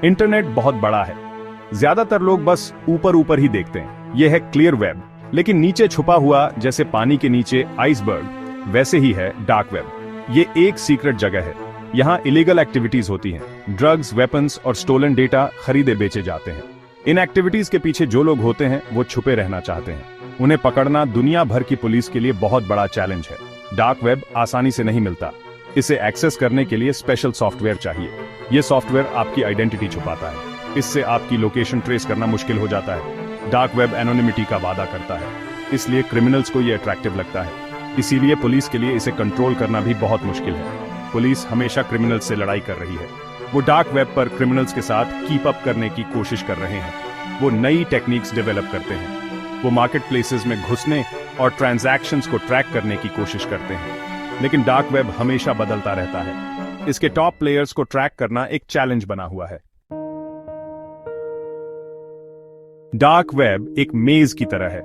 Internet बहुत बड़ा है। ज्यादातर लोग बस ऊपर ऊपर ही देखते हैं। यह है क्लियर वेब, लेकिन नीचे छुपा हुआ, जैसे पानी के नीचे आइसबर्ग, वैसे ही है डार्क वेब। ये एक सीक्रेट जगह है। यहाँ इलीगल एक्टिविटीज होती हैं। ड्रग्स, वेपन्स और स्टोलन डेटा खरीदे बेचे जाते हैं। इन एक्टिविटीज के पीछे जो लोग होते हैं वो छुपे रहना चाहते हैं। उन्हें पकड़ना दुनिया भर की पुलिस के लिए बहुत बड़ा चैलेंज है। डार्क वेब आसानी से नहीं मिलता। इसे एक्सेस करने के लिए स्पेशल सॉफ्टवेयर चाहिए। यह सॉफ्टवेयर आपकी आइडेंटिटी छुपाता है। इससे आपकी लोकेशन ट्रेस करना मुश्किल हो जाता है। डार्क वेब एनोनिमिटी का वादा करता है, इसलिए क्रिमिनल्स को यह अट्रैक्टिव लगता है। इसीलिए पुलिस के लिए इसे कंट्रोल करना भी बहुत मुश्किल है। पुलिस हमेशा क्रिमिनल्स से लड़ाई कर रही है। वो डार्क वेब पर क्रिमिनल्स के साथ कीप अप करने की कोशिश कर रहे हैं। वो नई टेक्निक्स डेवलप करते हैं। वो मार्केट प्लेसेस में घुसने और ट्रांजैक्शंस को ट्रैक करने की कोशिश करते हैं। लेकिन डार्क वेब हमेशा बदलता रहता है। इसके टॉप प्लेयर्स को ट्रैक करना एक चैलेंज बना हुआ है। डार्क वेब एक मेज की तरह है।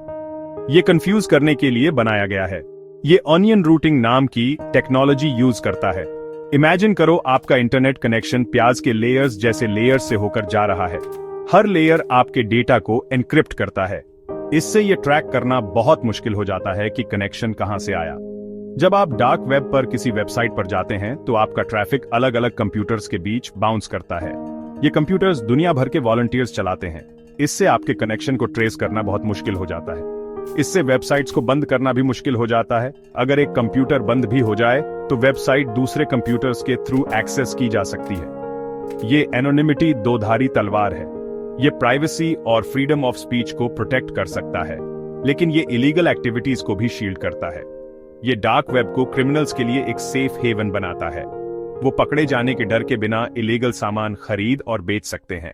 यह कंफ्यूज करने के लिए बनाया गया है। ये ऑनियन रूटिंग नाम की टेक्नोलॉजी यूज करता है। इमेजिन करो आपका इंटरनेट कनेक्शन प्याज के लेयर्स जैसे लेयर्स से होकर जा रहा है। हर लेयर आपके डेटा को एनक्रिप्ट करता है। इससे यह ट्रैक करना बहुत मुश्किल हो जाता है कि कनेक्शन कहां से आया। जब आप डार्क वेब पर किसी वेबसाइट पर जाते हैं तो आपका ट्रैफिक अलग अलग कंप्यूटर्स के बीच बाउंस करता है। ये कंप्यूटर्स दुनिया भर के वॉलंटियर्स चलाते हैं। इससे आपके कनेक्शन को ट्रेस करना बहुत मुश्किल हो जाता है। इससे वेबसाइट्स को बंद करना भी मुश्किल हो जाता है। अगर एक कंप्यूटर बंद भी हो जाए तो वेबसाइट दूसरे कंप्यूटर्स के थ्रू एक्सेस की जा सकती है। ये एनोनिमिटी दोधारी तलवार है। ये प्राइवेसी और फ्रीडम ऑफ स्पीच को प्रोटेक्ट कर सकता है, लेकिन ये इलीगल एक्टिविटीज को भी शील्ड करता है। ये डार्क वेब को क्रिमिनल्स के लिए एक सेफ हेवन बनाता है। वो पकड़े जाने के डर के बिना इलीगल सामान खरीद और बेच सकते हैं।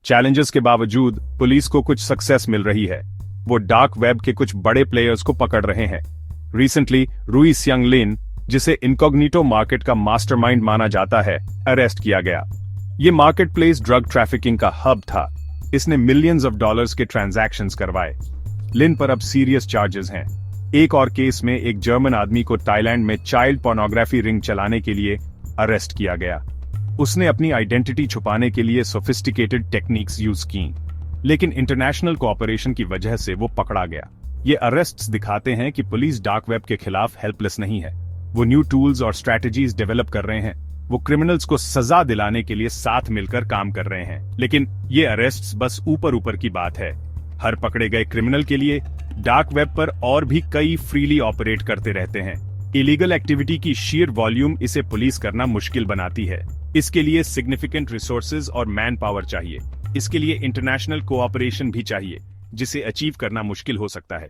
चैलेंजेस के बावजूद पुलिस को कुछ सक्सेस मिल रही है। वो डार्क वेब के कुछ बड़े प्लेयर्स को पकड़ रहे हैं। रिसेंटली रुई सियांग लिन, जिसे इनकॉग्निटो मार्केट का मास्टरमाइंड माना जाता है, अरेस्ट किया गया। ये मार्केट प्लेस ड्रग ट्रैफिकिंग का हब था। इसने मिलियंस ऑफ डॉलर्स के ट्रांजैक्शंस करवाए। लिन पर अब सीरियस चार्जेस हैं। एक और केस में एक जर्मन आदमी को थाईलैंड में चाइल्ड पोर्नोग्राफी रिंग चलाने के लिए अरेस्ट किया गया। उसने अपनी आइडेंटिटी छुपाने के लिए सोफिस्टिकेटेड टेक्निक्स यूज की, लेकिन इंटरनेशनल कोऑपरेशन की वजह से वो पकड़ा गया। ये अरेस्ट्स दिखाते हैं कि पुलिस डार्क वेब के खिलाफ हेल्पलेस नहीं है। वो न्यू टूल्स और स्ट्रैटेजीज डेवलप कर रहे हैं। वो क्रिमिनल्स को सजा दिलाने के लिए साथ मिलकर काम कर रहे हैं। लेकिन ये अरेस्ट्स बस ऊपर ऊपर की बात है। हर पकड़े गए क्रिमिनल के लिए डार्क वेब पर और भी कई फ्रीली ऑपरेट करते रहते हैं। इलीगल एक्टिविटी की शीर वॉल्यूम इसे पुलिस करना मुश्किल बनाती है। इसके लिए सिग्निफिकेंट रिसोर्सेज और मैन पावर चाहिए। इसके लिए इंटरनेशनल कोऑपरेशन भी चाहिए, जिसे अचीव करना मुश्किल हो सकता है।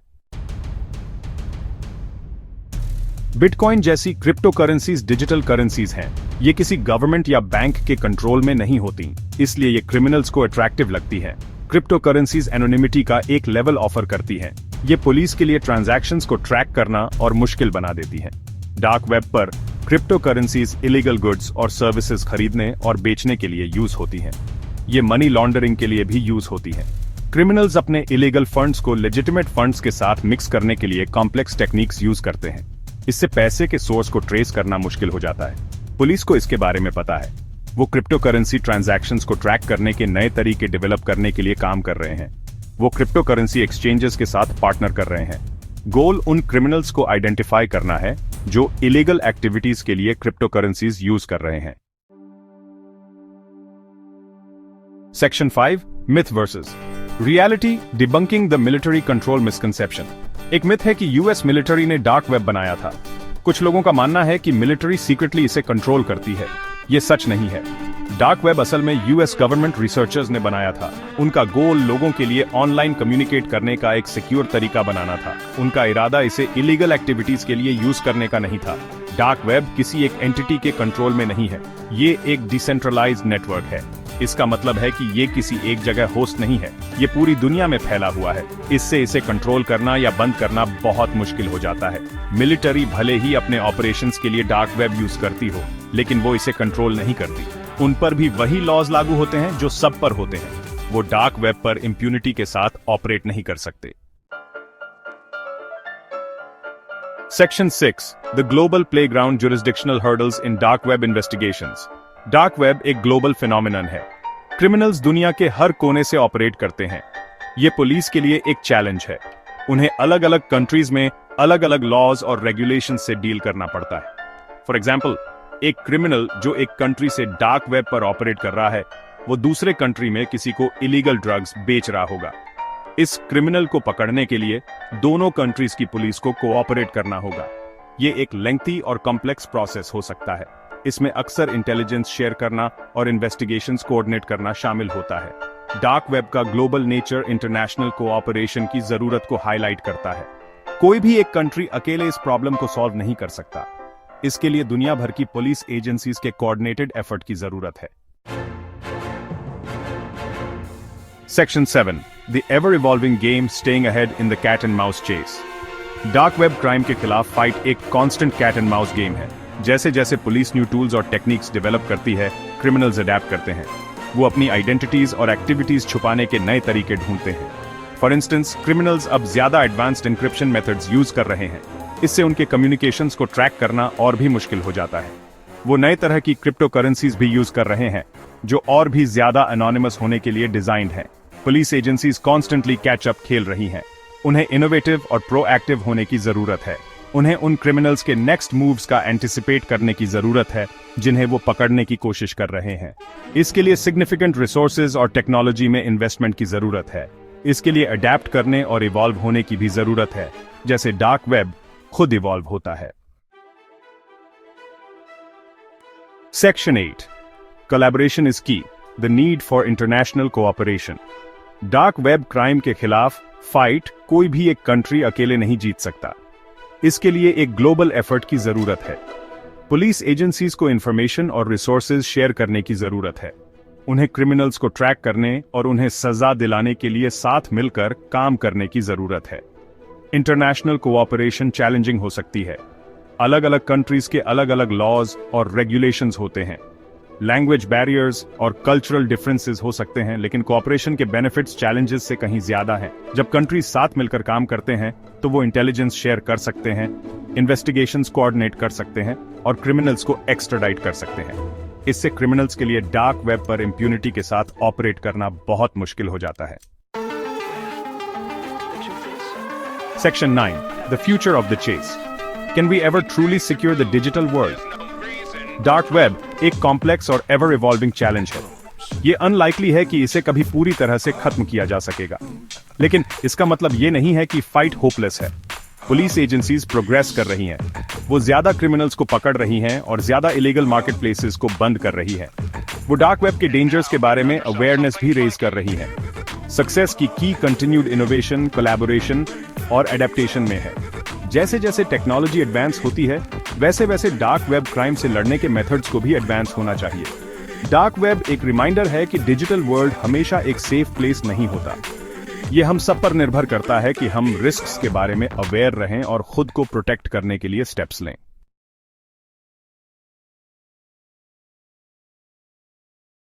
बिटकॉइन जैसी क्रिप्टो करेंसीज डिजिटल करेंसीज हैं। ये किसी गवर्नमेंट या बैंक के कंट्रोल में नहीं होती, इसलिए ये क्रिमिनल्स को अट्रैक्टिव लगती है। क्रिप्टो करेंसीज एनोनिमिटी का एक लेवल ऑफर करती हैं। ये पुलिस के लिए ट्रांजैक्शंस को ट्रैक करना और मुश्किल बना देती हैं। डार्क वेब पर क्रिप्टो करेंसीज इलीगल गुड्स और सर्विसेज खरीदने और बेचने के लिए यूज होती हैं। ये मनी लॉन्ड्रिंग के लिए भी यूज होती हैं। क्रिमिनल्स अपने इलीगल फंड्स को लेजिटिमेट फंड्स के साथ मिक्स करने के लिए कॉम्प्लेक्स टेक्निक्स यूज करते हैं। इससे पैसे के सोर्स को ट्रेस करना मुश्किल हो जाता है। पुलिस को इसके बारे में पता है। वो क्रिप्टो करेंसी ट्रांजैक्शंस को ट्रैक करने के नए तरीके डेवलप करने के लिए काम कर रहे हैं। वो क्रिप्टो करेंसी एक्सचेंजेस के साथ पार्टनर कर रहे हैं। गोल उन क्रिमिनल्स को आइडेंटिफाई करना है जो इलीगल एक्टिविटीज के लिए क्रिप्टो करेंसीज यूज कर रहे हैं। Section 5, myth versus reality, debunking the military control misconception. एक मिथ है कि यूएस मिलिट्री ने डार्क वेब बनाया था। कुछ लोगों का मानना है कि मिलिट्री सीक्रेटली इसे कंट्रोल करती है। ये सच नहीं है। डार्क वेब असल में यूएस गवर्नमेंट रिसर्चर्स ने बनाया था। उनका गोल लोगों के लिए ऑनलाइन कम्युनिकेट करने का एक सिक्योर तरीका बनाना था। उनका इरादा इसे इलीगल एक्टिविटीज के लिए यूज करने का नहीं था। डार्क वेब किसी एक एंटिटी के कंट्रोल में नहीं है। ये एक डिसेंट्रलाइज्ड नेटवर्क है। इसका मतलब है कि ये किसी एक जगह होस्ट नहीं है। ये पूरी दुनिया में फैला हुआ है। इससे इसे कंट्रोल करना या बंद करना बहुत मुश्किल हो जाता है। मिलिट्री भले ही अपने ऑपरेशंस के लिए डार्क वेब यूज करती हो, लेकिन वो इसे कंट्रोल नहीं करती। उन पर भी वही लॉज लागू होते हैं जो सब पर होते हैं। वो डार्क वेब पर इम्प्यूनिटी के साथ ऑपरेट नहीं कर सकते। Section 6. The Global Playground Jurisdictional Hurdles in Dark Web Investigations. Dark web एक ग्लोबल फिनोमिनन है। क्रिमिनल्स दुनिया के हर कोने से ऑपरेट करते हैं। ये पुलिस के लिए एक चैलेंज है। उन्हें अलग अलग कंट्रीज में अलग अलग लॉज और रेगुलेशन से डील करना पड़ता है। फॉर एग्जाम्पल, एक क्रिमिनल जो एक कंट्री से डार्क वेब पर ऑपरेट कर रहा है, वो दूसरे कंट्री में किसी को इलीगल ड्रग्स बेच रहा होगा। इस क्रिमिनल को पकड़ने के लिए दोनों कंट्रीज की पुलिस को कोऑपरेट करना होगा। ये एक लेंथी और कॉम्प्लेक्स प्रोसेस हो सकता है। इसमें अक्सर इंटेलिजेंस शेयर करना और इन्वेस्टिगेशंस कोऑर्डिनेट करना शामिल होता है। डार्क वेब का ग्लोबल नेचर इंटरनेशनल कोऑपरेशन की जरूरत को हाईलाइट करता है। कोई भी एक कंट्री अकेले इस प्रॉब्लम को सॉल्व नहीं कर सकता। इसके लिए दुनिया भर की पुलिस एजेंसीज के कोऑर्डिनेटेड एफर्ट की जरूरत है। Section 7. The ever-evolving game staying ahead in the cat and mouse chase. Dark web crime के खिलाफ फाइट एक constant cat and mouse game है। जैसे जैसे पुलिस न्यू टूल्स और टेक्निक्स डेवलप करती है, क्रिमिनल्स अडेप्ट करते हैं। वो अपनी आइडेंटिटीज और एक्टिविटीज छुपाने के नए तरीके ढूंढते हैं। फॉर इंस्टेंस, क्रिमिनल्स अब ज्यादा एडवांस्ड एन्क्रिप्शन मेथड्स यूज कर रहे हैं। इससे उनके कम्युनिकेशंस को ट्रैक करना और भी मुश्किल हो जाता है। वो नए तरह की क्रिप्टो करेंसीज भी यूज कर रहे हैं, जो और भी ज्यादा एनोनिमस होने के लिए डिजाइंड है। पुलिस एजेंसीज कॉन्स्टेंटली कैचअप खेल रही हैं। उन्हें इनोवेटिव और प्रोएक्टिव होने की जरूरत है। उन्हें उन क्रिमिनल्स के नेक्स्ट मूव्स का एंटिसिपेट करने की जरूरत है जिन्हें वो पकड़ने की कोशिश कर रहे हैं। इसके लिए सिग्निफिकेंट रिसोर्सेज और टेक्नोलॉजी में इन्वेस्टमेंट की जरूरत है। इसके लिए अडेप्ट करने और इवॉल्व होने की भी जरूरत है, जैसे डार्क वेब खुद इवॉल्व होता है। Section 8. Collaboration is key. The need for international cooperation. Dark web crime के खिलाफ फाइट कोई भी एक कंट्री अकेले नहीं जीत सकता। इसके लिए एक ग्लोबल एफर्ट की जरूरत है। पुलिस एजेंसीज को इंफॉर्मेशन और रिसोर्सेज शेयर करने की जरूरत है। उन्हें क्रिमिनल्स को ट्रैक करने और उन्हें सजा दिलाने के लिए साथ मिलकर काम करने की जरूरत है। इंटरनेशनल कोऑपरेशन चैलेंजिंग हो सकती है। अलग अलग कंट्रीज के अलग अलग लॉज और रेगुलेशंस होते हैं। लैंग्वेज बैरियर्स और कल्चरल डिफरेंसेस हो सकते हैं, लेकिन कोऑपरेशन के बेनिफिट्स चैलेंजेस से कहीं ज्यादा हैं। जब कंट्रीज साथ मिलकर काम करते हैं तो वो इंटेलिजेंस शेयर कर सकते हैं, इन्वेस्टिगेशंस कोऑर्डिनेट कर सकते हैं और क्रिमिनल्स को एक्स्ट्राडाइट कर सकते हैं। इससे क्रिमिनल्स के लिए डार्क वेब पर इंप्यूनिटी के साथ ऑपरेट करना बहुत मुश्किल हो जाता है। Section 9. The future of the chase. Can we ever truly secure the digital world? Dark web एक कॉम्प्लेक्स और एवर इवॉल्विंग चैलेंज है। ये अनलाइकली है कि इसे कभी पूरी तरह से खत्म किया जा सकेगा, लेकिन इसका मतलब ये नहीं है कि फाइट होपलेस है। पुलिस एजेंसीज प्रोग्रेस कर रही हैं। वो ज्यादा क्रिमिनल्स को पकड़ रही हैं और ज्यादा इलीगल मार्केट प्लेसेस को बंद कर रही है। वो डार्क वेब के डेंजर्स के बारे में अवेयरनेस भी रेज कर रही है। सक्सेस की कंटिन्यूड इनोवेशन, कोलैबोरेशन और एडेप्टेशन में है। जैसे जैसे टेक्नोलॉजी एडवांस होती है, वैसे वैसे डार्क वेब क्राइम से लड़ने के मेथड्स को भी एडवांस होना चाहिए। डार्क वेब एक रिमाइंडर है कि डिजिटल वर्ल्ड हमेशा एक सेफ प्लेस नहीं होता। ये हम सब पर निर्भर करता है कि हम रिस्क्स के बारे में अवेयर रहें और खुद को प्रोटेक्ट करने के लिए स्टेप्स लें।